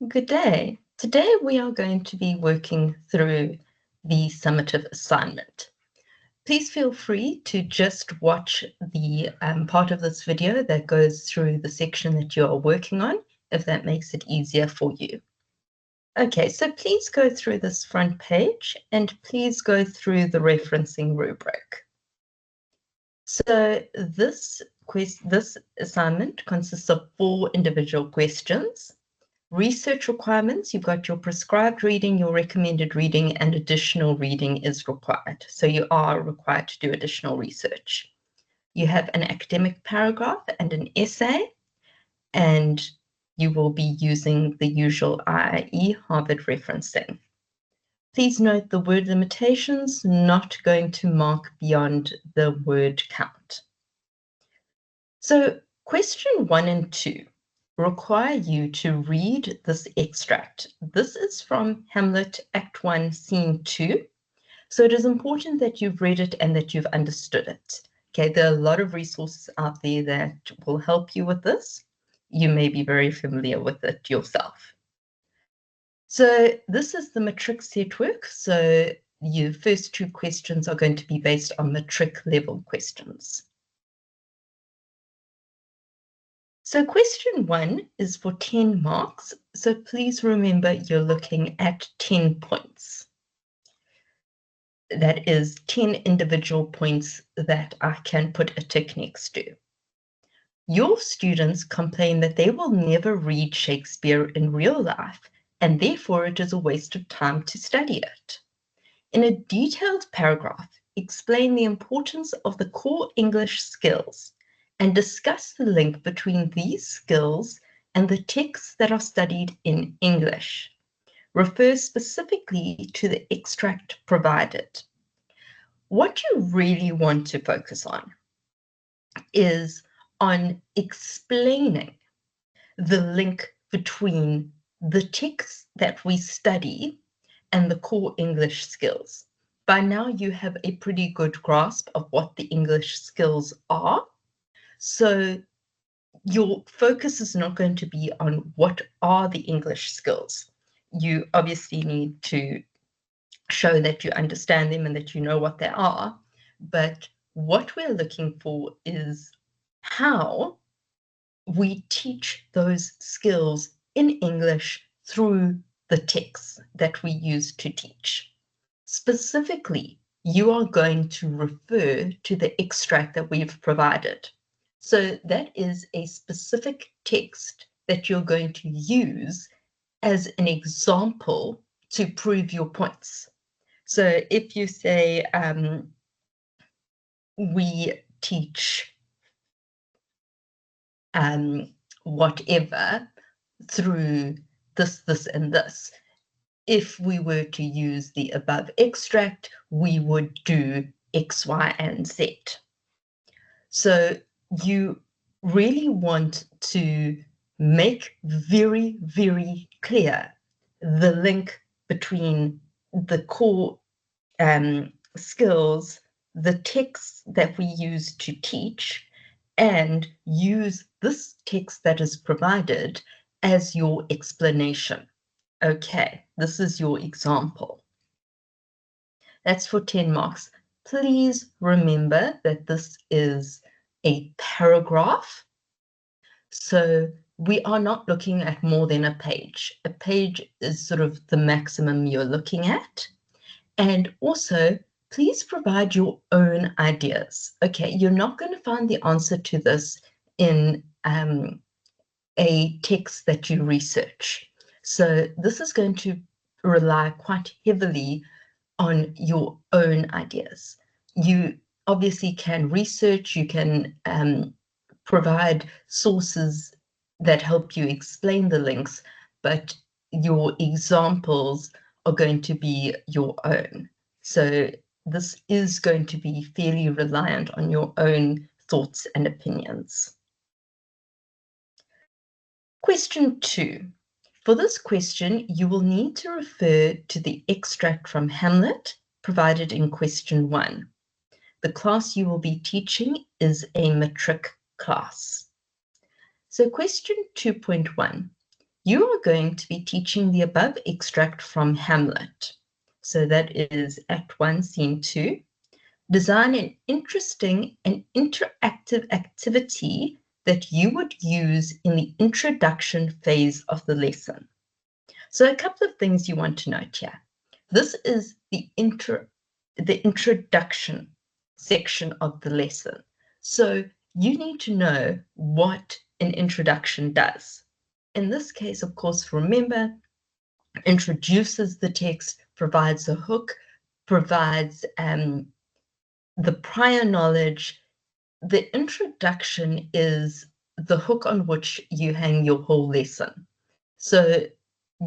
Good day. Today we are going to be working through the summative assignment. Please feel free to just watch the part of this video that goes through the section that you are working on, if that makes it easier for you. Okay, so please go through this front page and please go through the referencing rubric. So this assignment consists of 4 individual questions. Research requirements, you've got your prescribed reading, your recommended reading, and additional reading is required. So you are required to do additional research. You have an academic paragraph and an essay, and you will be using the usual IIE Harvard referencing. Please note the word limitations, not going to mark beyond the word count. So question 1 and 2 require you to read this extract. This is from Hamlet, Act 1, Scene 2. So it is important that you've read it and that you've understood it. Okay, there are a lot of resources out there that will help you with this. You may be very familiar with it yourself. So this is the matric set work. So your first 2 questions are going to be based on matric level questions. So question 1 is for 10 marks. So please remember you're looking at 10 points. That is 10 individual points that I can put a tick next to. Your students complain that they will never read Shakespeare in real life, and therefore it is a waste of time to study it. In a detailed paragraph, explain the importance of the core English skills and discuss the link between these skills and the texts that are studied in English. Refer specifically to the extract provided. What you really want to focus on is on explaining the link between the texts that we study and the core English skills. By now you have a pretty good grasp of what the English skills are. So your focus is not going to be on what are the English skills. You obviously need to show that you understand them and that you know what they are. But what we're looking for is how we teach those skills in English through the texts that we use to teach. Specifically, you are going to refer to the extract that we've provided. So that is a specific text that you're going to use as an example to prove your points. So if you say, we teach whatever through this, and this, if we were to use the above extract, we would do X, Y, and Z. So you really want to make very, very clear the link between the core skills, the texts that we use to teach, and use this text that is provided as your explanation. Okay, this is your example. That's for 10 marks. Please remember that this is a paragraph. So we are not looking at more than a page. A page is sort of the maximum you're looking at. And also, please provide your own ideas. Okay, you're not going to find the answer to this in a text that you research. So this is going to rely quite heavily on your own ideas. You obviously can research, you can provide sources that help you explain the links, but your examples are going to be your own. So this is going to be fairly reliant on your own thoughts and opinions. Question 2. For this question, you will need to refer to the extract from Hamlet provided in question 1. The class you will be teaching is a matric class. So question 2.1. you are going to be teaching the above extract from Hamlet. So that is Act 1, Scene 2. Design an interesting and interactive activity that you would use in the introduction phase of the lesson. So a couple of things you want to note here. This is the introduction section of the lesson. So you need to know what an introduction does. In this case, of course, remember, introduces the text, provides a hook, provides the prior knowledge. The introduction is the hook on which you hang your whole lesson. So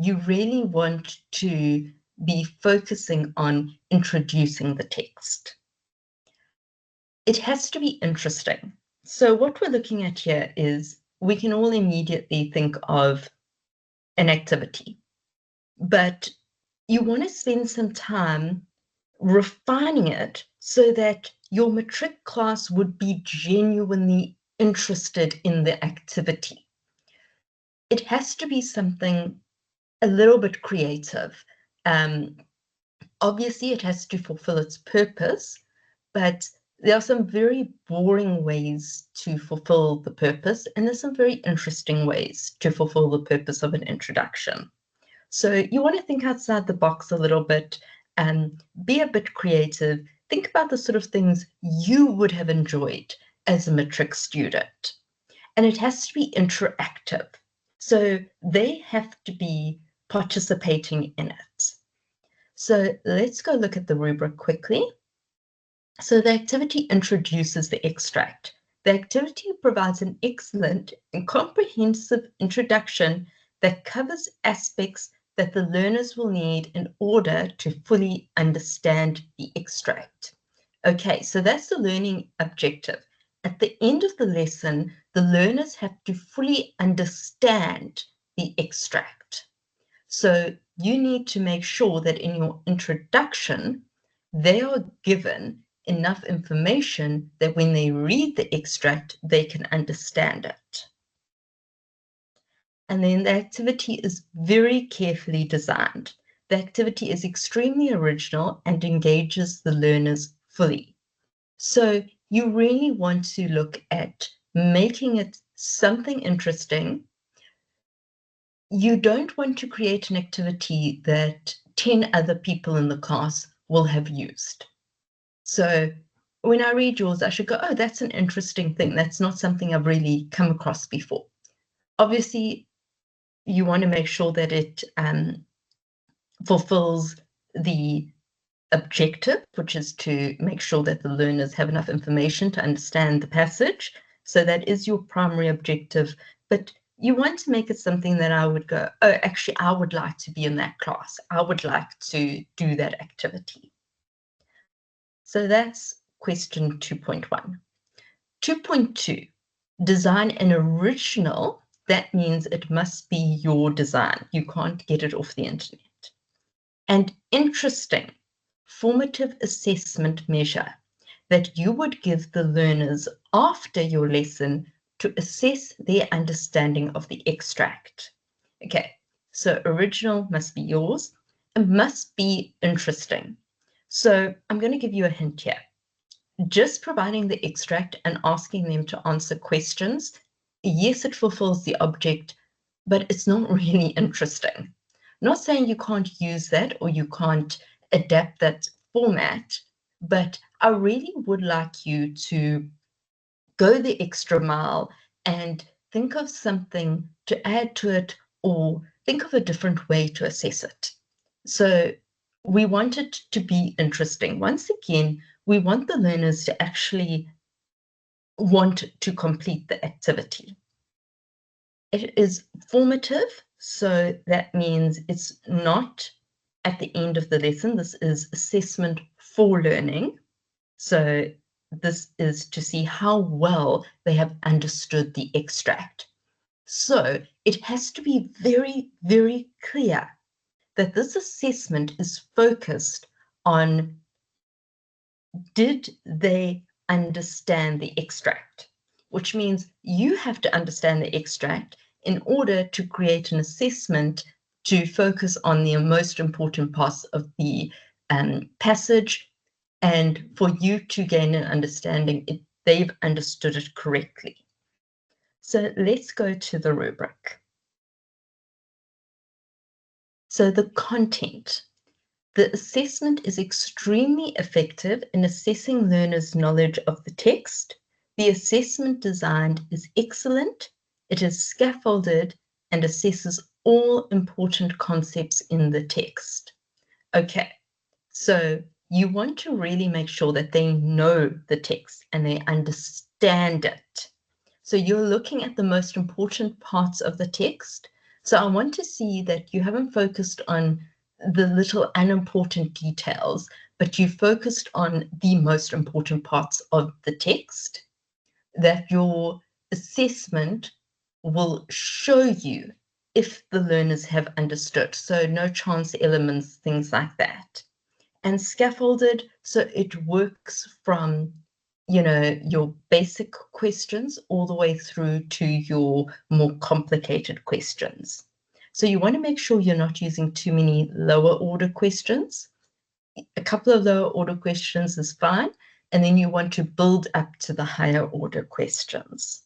you really want to be focusing on introducing the text. It has to be interesting. So what we're looking at here is we can all immediately think of an activity, but you want to spend some time refining it so that your matric class would be genuinely interested in the activity. It has to be something a little bit creative. Obviously, it has to fulfill its purpose, but there are some very boring ways to fulfill the purpose, and there's some very interesting ways to fulfill the purpose of an introduction. So you want to think outside the box a little bit and be a bit creative. Think about the sort of things you would have enjoyed as a matric student. And it has to be interactive. So they have to be participating in it. So let's go look at the rubric quickly. So the activity introduces the extract. The activity provides an excellent and comprehensive introduction that covers aspects that the learners will need in order to fully understand the extract. Okay, so that's the learning objective. At the end of the lesson, the learners have to fully understand the extract. So you need to make sure that in your introduction, they are given enough information that when they read the extract, they can understand it. And then the activity is very carefully designed. The activity is extremely original and engages the learners fully. So you really want to look at making it something interesting. You don't want to create an activity that 10 other people in the class will have used. So when I read yours, I should go, oh, that's an interesting thing. That's not something I've really come across before. Obviously, you want to make sure that it fulfills the objective, which is to make sure that the learners have enough information to understand the passage. So that is your primary objective, but you want to make it something that I would go, oh, actually, I would like to be in that class. I would like to do that activity. So that's question 2.1. 2.2, design an original. That means it must be your design. You can't get it off the internet. And interesting, formative assessment measure that you would give the learners after your lesson to assess their understanding of the extract. Okay, so original must be yours. It must be interesting. So I'm going to give you a hint here. Just providing the extract and asking them to answer questions, yes, it fulfills the object, but it's not really interesting. Not saying you can't use that or you can't adapt that format, but I really would like you to go the extra mile and think of something to add to it or think of a different way to assess it. So we want it to be interesting. Once again, we want the learners to actually want to complete the activity. It is formative, so that means it's not at the end of the lesson. This is assessment for learning. So this is to see how well they have understood the extract. So it has to be very, very clear that this assessment is focused on, did they understand the extract? Which means you have to understand the extract in order to create an assessment to focus on the most important parts of the passage, and for you to gain an understanding if they've understood it correctly. So let's go to the rubric. So the content. The assessment is extremely effective in assessing learners' knowledge of the text. The assessment design is excellent. It is scaffolded and assesses all important concepts in the text. Okay, so you want to really make sure that they know the text and they understand it. So you're looking at the most important parts of the text. So I want to see that you haven't focused on the little unimportant details, but you focused on the most important parts of the text, that your assessment will show you if the learners have understood. So no chance elements, things like that. And scaffolded, so it works from your basic questions all the way through to your more complicated questions. So you want to make sure you're not using too many lower order questions. A couple of lower order questions is fine, and then you want to build up to the higher order questions.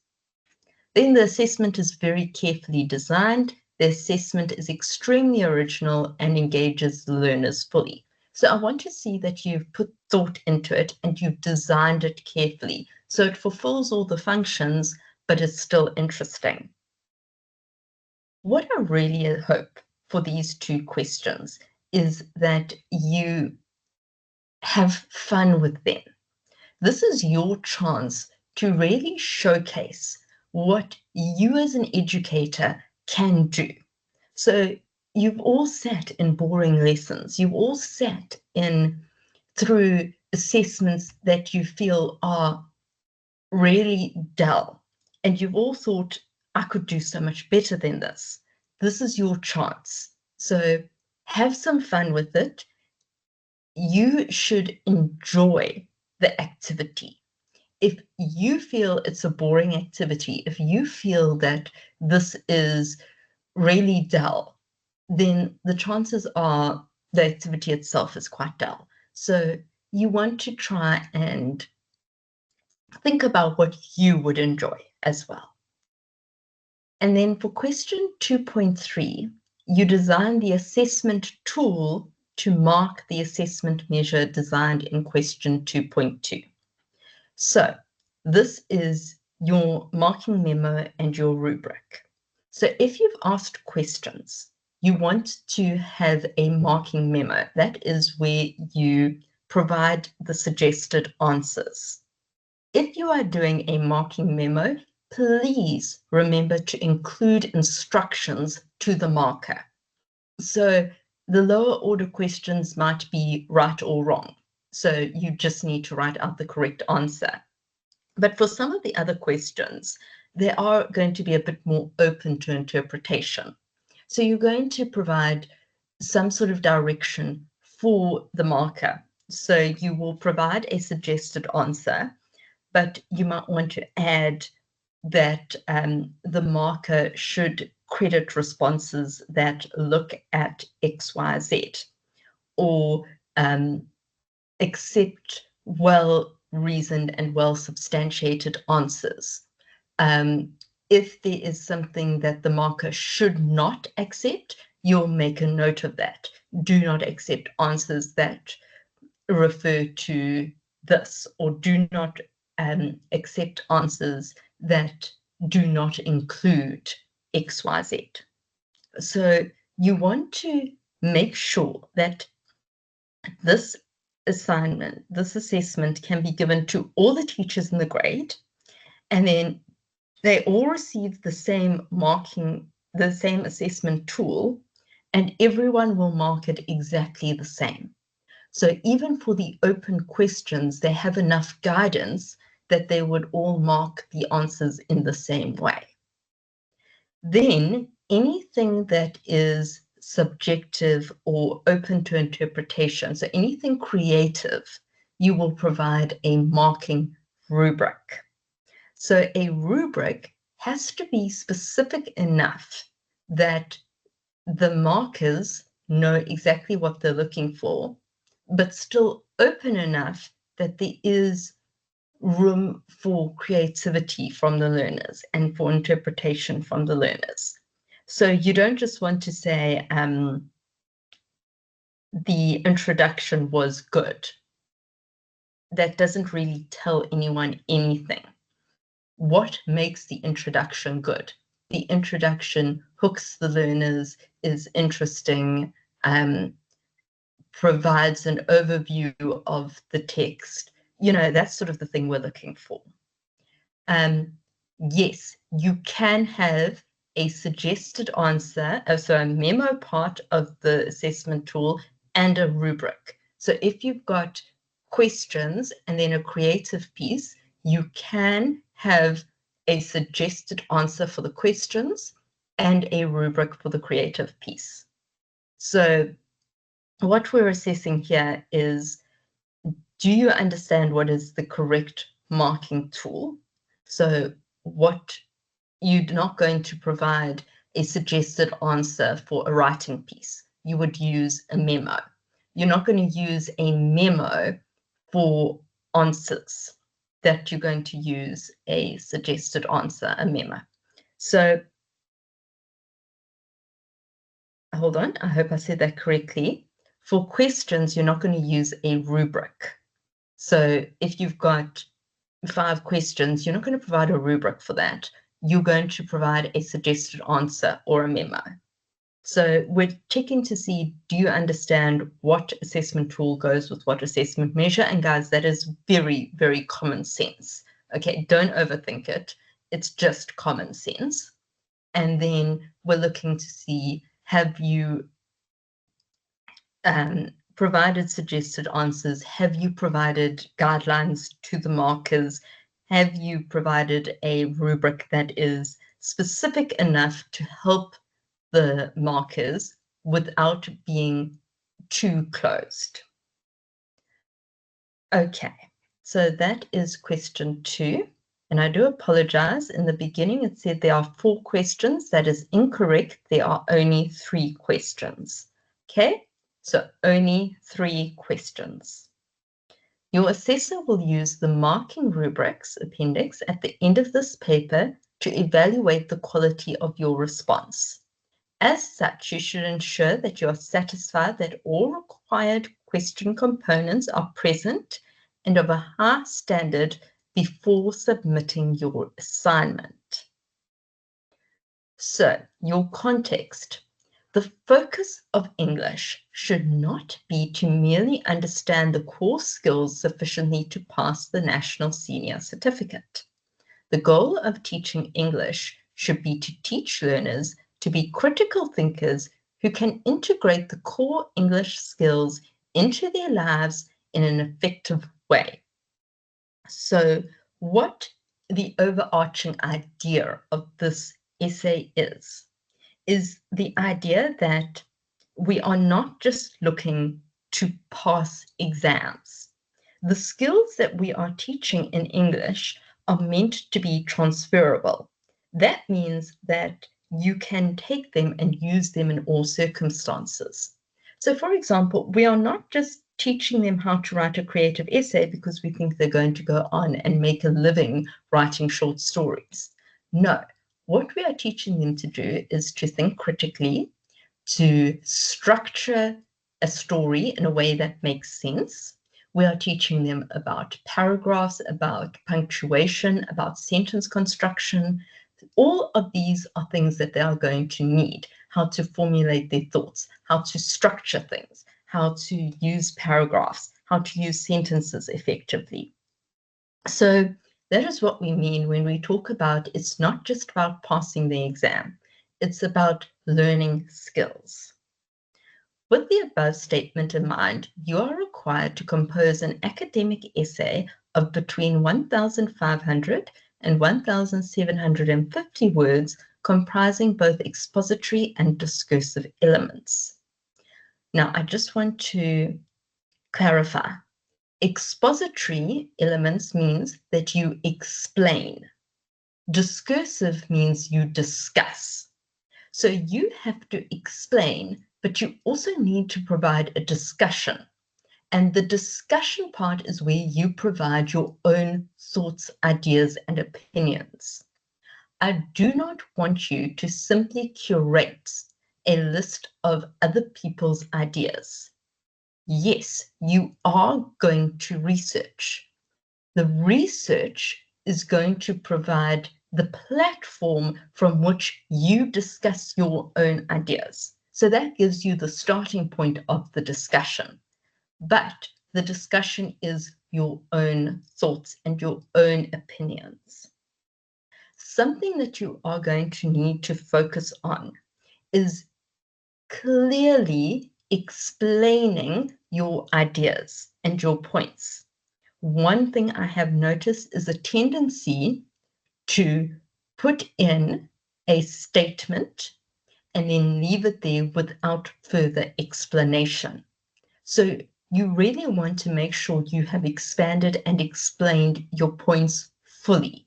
Then the assessment is very carefully designed. The assessment is extremely original and engages learners fully. So I want to see that you've put thought into it and you've designed it carefully, so it fulfills all the functions, but it's still interesting. What I really hope for these two questions is that you have fun with them. This is your chance to really showcase what you as an educator can do. So you've all sat in boring lessons. You've all sat through assessments that you feel are really dull. And you've all thought, I could do so much better than this. This is your chance. So have some fun with it. You should enjoy the activity. If you feel it's a boring activity, if you feel that this is really dull, then the chances are the activity itself is quite dull. So you want to try and think about what you would enjoy as well. And then for question 2.3, you design the assessment tool to mark the assessment measure designed in question 2.2. So this is your marking memo and your rubric. So if you've asked questions, you want to have a marking memo. That is where you provide the suggested answers. If you are doing a marking memo, please remember to include instructions to the marker. So the lower order questions might be right or wrong. So you just need to write out the correct answer. But for some of the other questions, they are going to be a bit more open to interpretation. So you're going to provide some sort of direction for the marker. So you will provide a suggested answer, but you might want to add that the marker should credit responses that look at X, Y, Z, or accept well-reasoned and well-substantiated answers. If there is something that the marker should not accept, you'll make a note of that. Do not accept answers that refer to this, or do not accept answers that do not include X, Y, Z. So you want to make sure that this assignment, this assessment can be given to all the teachers in the grade, and then they all receive the same marking, the same assessment tool, and everyone will mark it exactly the same. So even for the open questions, they have enough guidance that they would all mark the answers in the same way. Then anything that is subjective or open to interpretation, so anything creative, you will provide a marking rubric. So a rubric has to be specific enough that the markers know exactly what they're looking for, but still open enough that there is room for creativity from the learners and for interpretation from the learners. So you don't just want to say the introduction was good. That doesn't really tell anyone anything. What makes the introduction good? The introduction hooks the learners, is interesting, provides an overview of the text. You know, that's sort of the thing we're looking for. Yes, you can have a suggested answer, so a memo part of the assessment tool and a rubric. So if you've got questions and then a creative piece, you can have a suggested answer for the questions and a rubric for the creative piece. So what we're assessing here is, do you understand what is the correct marking tool? So what you're not going to provide a suggested answer for a writing piece. You would use a memo. You're not going to use a memo for answers, that you're going to use a suggested answer, a memo. So hold on, I hope I said that correctly. For questions, you're not going to use a rubric. So if you've got 5 questions, you're not going to provide a rubric for that. You're going to provide a suggested answer or a memo. So we're checking to see, do you understand what assessment tool goes with what assessment measure? And guys, that is very, very common sense. Okay, don't overthink it. It's just common sense. And then we're looking to see, have you provided suggested answers? Have you provided guidelines to the markers? Have you provided a rubric that is specific enough to help the markers without being too closed? Okay, so that is question 2. And I do apologize. In the beginning, it said there are 4 questions. That is incorrect. There are only 3 questions. Okay. So only 3 questions. Your assessor will use the marking rubrics appendix at the end of this paper to evaluate the quality of your response. As such, you should ensure that you are satisfied that all required question components are present and of a high standard before submitting your assignment. So, your context. The focus of English should not be to merely understand the core skills sufficiently to pass the National Senior Certificate. The goal of teaching English should be to teach learners to be critical thinkers who can integrate the core English skills into their lives in an effective way. So, what the overarching idea of this essay is the idea that we are not just looking to pass exams. The skills that we are teaching in English are meant to be transferable. That means that you can take them and use them in all circumstances. So, for example, we are not just teaching them how to write a creative essay because we think they're going to go on and make a living writing short stories. No, what we are teaching them to do is to think critically, to structure a story in a way that makes sense. We are teaching them about paragraphs, about punctuation, about sentence construction. All of these are things that they are going to need: how to formulate their thoughts, how to structure things, how to use paragraphs, how to use sentences effectively. So that is what we mean when we talk about it's not just about passing the exam, it's about learning skills. With the above statement in mind, you are required to compose an academic essay of between 1,500 and 1,750 words, comprising both expository and discursive elements. Now, I just want to clarify. Expository elements means that you explain. Discursive means you discuss. So you have to explain, but you also need to provide a discussion. And the discussion part is where you provide your own thoughts, ideas, and opinions. I do not want you to simply curate a list of other people's ideas. Yes, you are going to research. The research is going to provide the platform from which you discuss your own ideas. So that gives you the starting point of the discussion. But the discussion is your own thoughts and your own opinions. Something that you are going to need to focus on is clearly explaining your ideas and your points. One thing I have noticed is a tendency to put in a statement and then leave it there without further explanation. So you really want to make sure you have expanded and explained your points fully.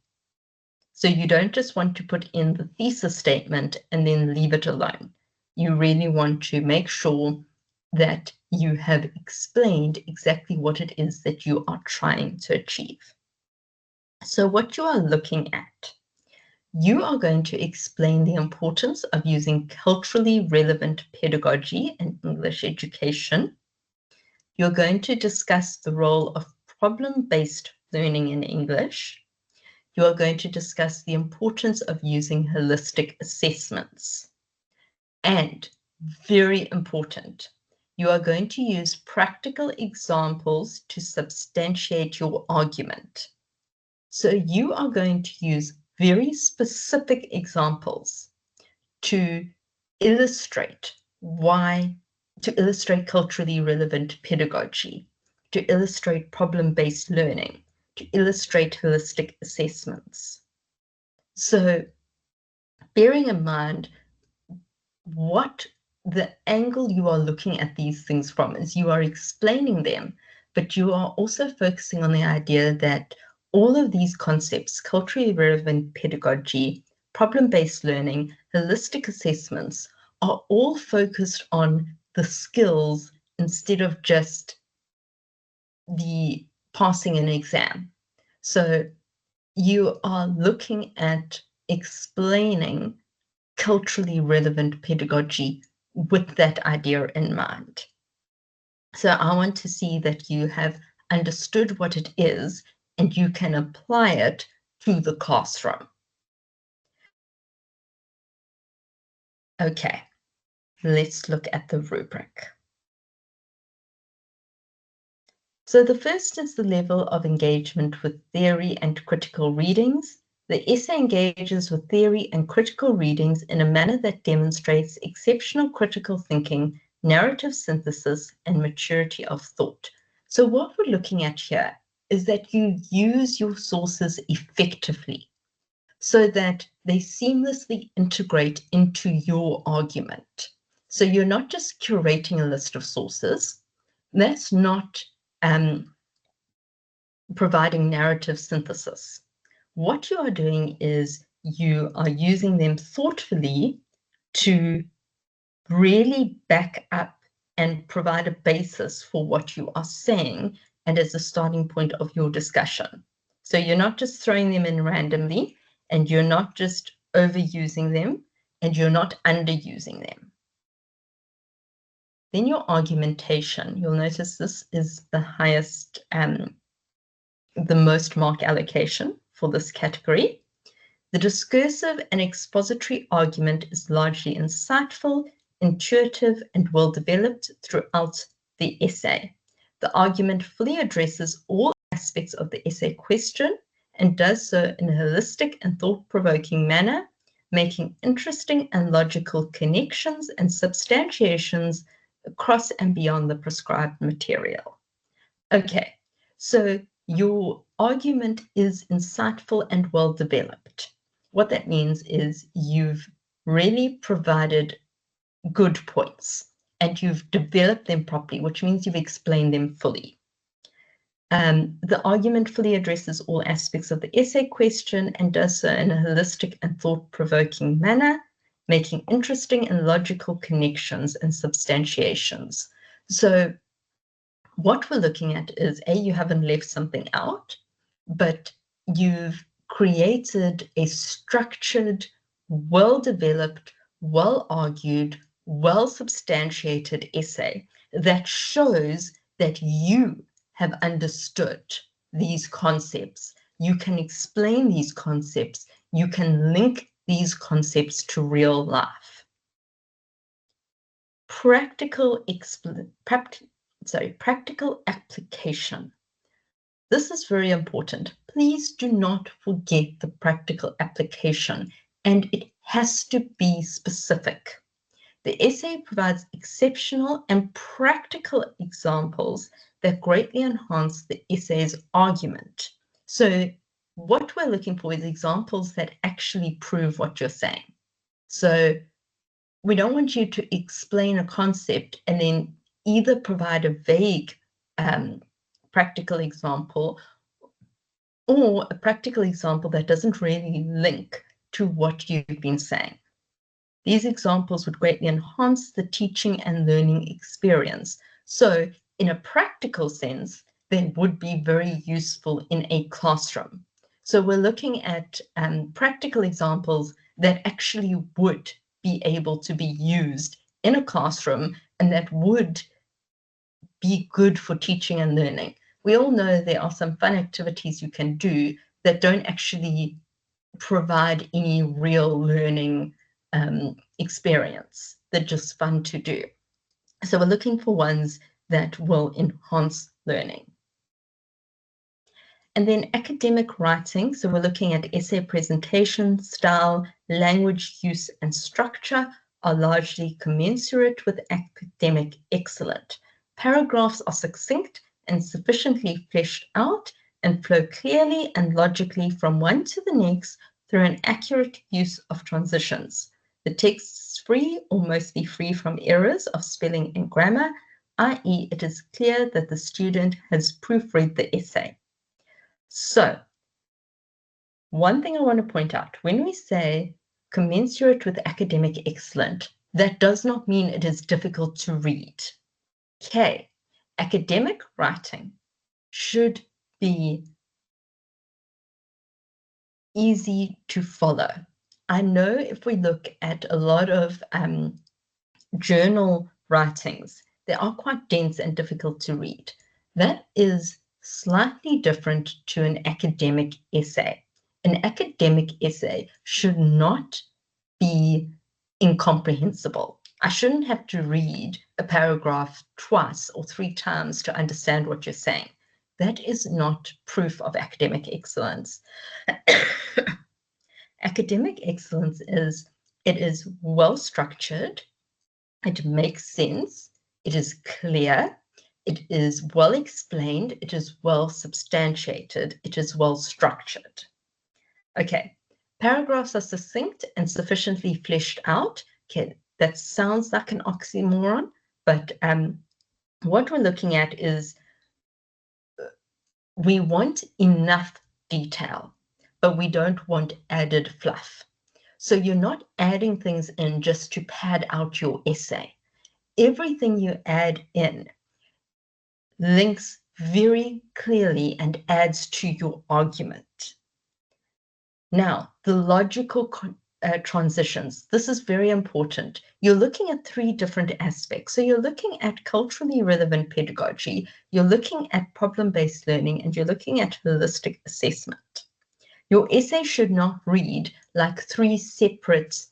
So you don't just want to put in the thesis statement and then leave it alone. You really want to make sure that you have explained exactly what it is that you are trying to achieve. So what you are looking at, you are going to explain the importance of using culturally relevant pedagogy in English education. You're going to discuss the role of problem-based learning in English. You are going to discuss the importance of using holistic assessments. And very important, you are going to use practical examples to substantiate your argument. So you are going to use very specific examples to illustrate culturally relevant pedagogy, to illustrate problem-based learning, to illustrate holistic assessments. So bearing in mind what the angle you are looking at these things from is you are explaining them, but you are also focusing on the idea that all of these concepts, culturally relevant pedagogy, problem-based learning, holistic assessments, are all focused on the skills instead of just the passing an exam. So you are looking at explaining culturally relevant pedagogy with that idea in mind. So I want to see that you have understood what it is and you can apply it to the classroom. Okay, let's look at the rubric. So the first is the level of engagement with theory and critical readings. The essay engages with theory and critical readings in a manner that demonstrates exceptional critical thinking, narrative synthesis, and maturity of thought. So what we're looking at here is that you use your sources effectively so that they seamlessly integrate into your argument. So you're not just curating a list of sources. That's not providing narrative synthesis. What you are doing is you are using them thoughtfully to really back up and provide a basis for what you are saying and as a starting point of your discussion. So you're not just throwing them in randomly, and you're not just overusing them, and you're not underusing them. Then your argumentation, you'll notice this is the highest, the most mark allocation for this category. The discursive and expository argument is largely insightful, intuitive, and well-developed throughout the essay. The argument fully addresses all aspects of the essay question and does so in a holistic and thought-provoking manner, making interesting and logical connections and substantiations across and beyond the prescribed material. Okay, so your argument is insightful and well-developed. What that means is you've really provided good points and you've developed them properly, which means you've explained them fully. The argument fully addresses all aspects of the essay question and does so in a holistic and thought-provoking manner, making interesting and logical connections and substantiations. So what we're looking at is, A, you haven't left something out, but you've created a structured, well-developed, well-argued, well-substantiated essay that shows that you have understood these concepts. You can explain these concepts. You can link these concepts to real life. Practical application. This is very important. Please do not forget the practical application, and it has to be specific. The essay provides exceptional and practical examples that greatly enhance the essay's argument. So what we're looking for is examples that actually prove what you're saying. So we don't want you to explain a concept and then either provide a vague practical example or a practical example that doesn't really link to what you've been saying. These examples would greatly enhance the teaching and learning experience. So in a practical sense, they would be very useful in a classroom. So we're looking at practical examples that actually would be able to be used in a classroom and that would be good for teaching and learning. We all know there are some fun activities you can do that don't actually provide any real learning experience. They're just fun to do. So we're looking for ones that will enhance learning. And then academic writing. So we're looking at essay presentation, style, language use, and structure are largely commensurate with academic excellence. Paragraphs are succinct and sufficiently fleshed out and flow clearly and logically from one to the next through an accurate use of transitions. The text is free or mostly free from errors of spelling and grammar, i.e. it is clear that the student has proofread the essay. So, one thing I want to point out, when we say commensurate with academic excellence, that does not mean it is difficult to read. Okay, academic writing should be easy to follow. I know if we look at a lot of journal writings, they are quite dense and difficult to read. That is slightly different to an academic essay. An academic essay should not be incomprehensible. I shouldn't have to read a paragraph twice or 3 times to understand what you're saying. That is not proof of academic excellence. Academic excellence is, it is well structured, it makes sense, it is clear, it is well explained, it is well substantiated, it is well structured. Okay, paragraphs are succinct and sufficiently fleshed out. Okay, that sounds like an oxymoron, but what we're looking at is we want enough detail, but we don't want added fluff. So you're not adding things in just to pad out your essay. Everything you add in links very clearly and adds to your argument. Now, the logical transitions. This is very important. You're looking at 3 different aspects. So you're looking at culturally relevant pedagogy, you're looking at problem-based learning, and you're looking at holistic assessment. Your essay should not read like 3 separate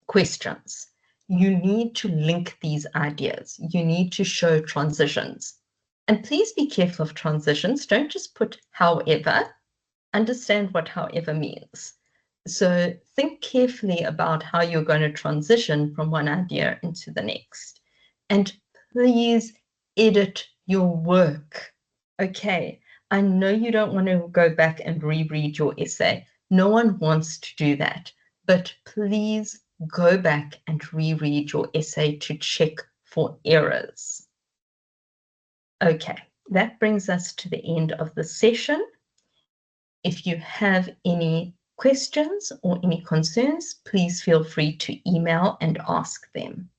questions. You need to link these ideas. You need to show transitions. And please be careful of transitions. Don't just put however. Understand what however means. So think carefully about how you're going to transition from one idea into the next. And please edit your work. Okay, I know you don't want to go back and reread your essay. No one wants to do that. But please go back and reread your essay to check for errors. Okay, that brings us to the end of the session. If you have any questions or any concerns, please feel free to email and ask them.